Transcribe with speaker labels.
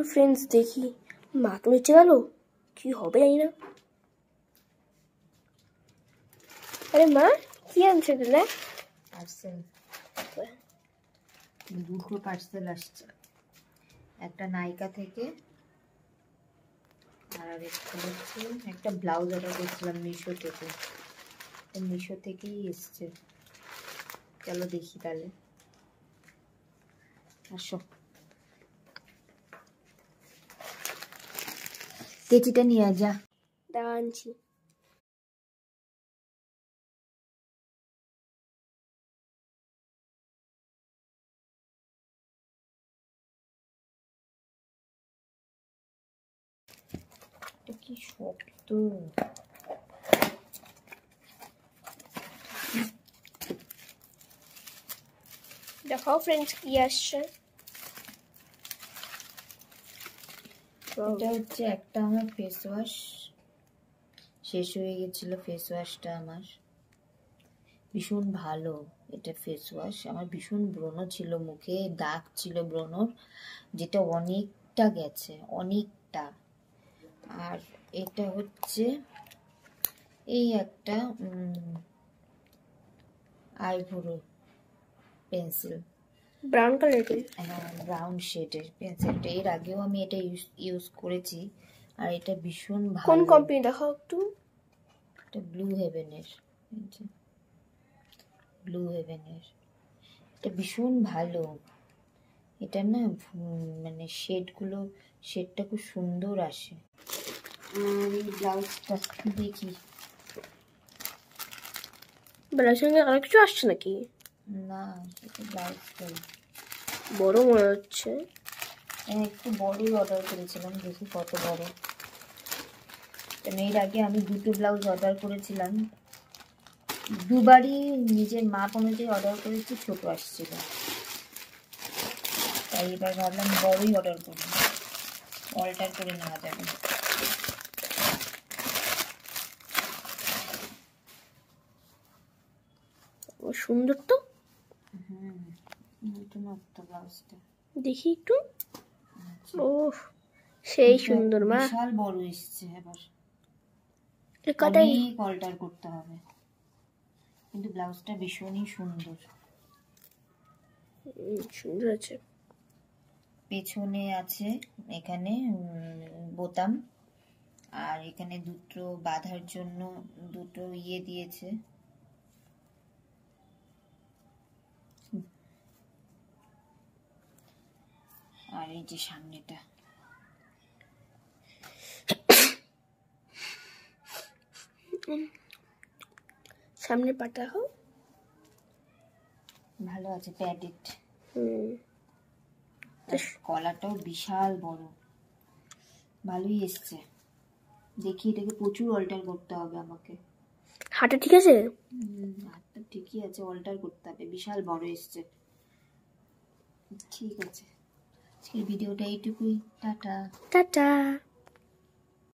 Speaker 1: Friends देखी মা তো নিচে গেল, কি হবে জানি না। আরে মা কি আনছো দিলে?
Speaker 2: পার্সেল, দুটো পার্সেল আসছে, একটা নাইকা থেকে আর একটা হচ্ছে একটা ব্লাউজ অর্ডার করেছিলাম মিশো থেকে, মিশো থেকেই এসছে। চলো দেখি তাহলে, আসো। কেচিটা নিয়ে যা,
Speaker 1: দাঁড়া আনছি।
Speaker 2: কি শক্ত।
Speaker 1: দেখাও ফ্রেন্ডস কি আসছে।
Speaker 2: এটা হচ্ছে একটা আমার ফেস ওয়াশ, শেষ হয়ে গেছিল ফেস ওয়াশটা আমার, ভীষণ ভালো এটা ফেস ওয়াশ। আমার ভীষণ ব্রণ ছিল মুখে, দাগ ছিল ব্রণর, যেটা অনেকটা গেছে, অনেকটা। আর এটা হচ্ছে এই একটা আইব্রো পেন্সিল,
Speaker 1: ব্রাউন কালারের,
Speaker 2: হ্যাঁ ব্রাউন শেডের পেন্সিলটা। এর আগেও আমি এটা ইউজ করেছি, আর এটা ভীষণ ভালো।
Speaker 1: কোন কোম্পানি দেখাও একটু?
Speaker 2: এটা ব্লু হেভেনের, ব্লু হেভেনের, এটা ভীষণ ভালো। এটা না মানে শেডটা খুব সুন্দর আসে। আর এই ব্লাউজটা দেখি,
Speaker 1: ব্লাউজের সঙ্গে আর কিছু আসছে নাকি?
Speaker 2: না এটা ব্লাউজটাই
Speaker 1: বড় মনে হচ্ছে।
Speaker 2: একটু বড়ই অর্ডার করেছিলাম, দেখি কত বড়। এর আগে আমি দুটো ব্লাউজ অর্ডার করেছিলাম, দুবারই নিজের মাপ অনুযায়ী অর্ডার করেছি, ছোট আসছিল। তাই এবার ভাবলাম বড়ই অর্ডার করি, অল্টার করে নেওয়া যাবে।
Speaker 1: ও সুন্দর তো।
Speaker 2: নতুন একটা ব্লাউজটা
Speaker 1: দেখি একটু। ও সেই সুন্দর মা,
Speaker 2: বিশাল বড় এসছে। এবার
Speaker 1: কটাই
Speaker 2: অল্টার করতে হবে, কিন্তু ব্লাউজটা ভীষণই সুন্দর।
Speaker 1: সুন্দর আছে।
Speaker 2: পেছনে আছে এখানে বোতাম, আর এখানে দুটো বাঁধার জন্য দুটো ইয়ে দিয়েছে। আর এই যে সামনেটা,
Speaker 1: সামনে পাটা হোক
Speaker 2: ভালো আছে, প্যাডেড। কলারটাও বিশাল বড়, ভালোই এসছে। দেখি এটাকে প্রচুর অল্টার করতে হবে আমাকে।
Speaker 1: হাঁটা ঠিক আছে?
Speaker 2: হাতটা ঠিকই আছে, অল্টার করতে হবে, বিশাল বড় এসছে। ঠিক আছে, আজকের ভিডিওটা এইটুকুই, টাটা।
Speaker 1: টাটা।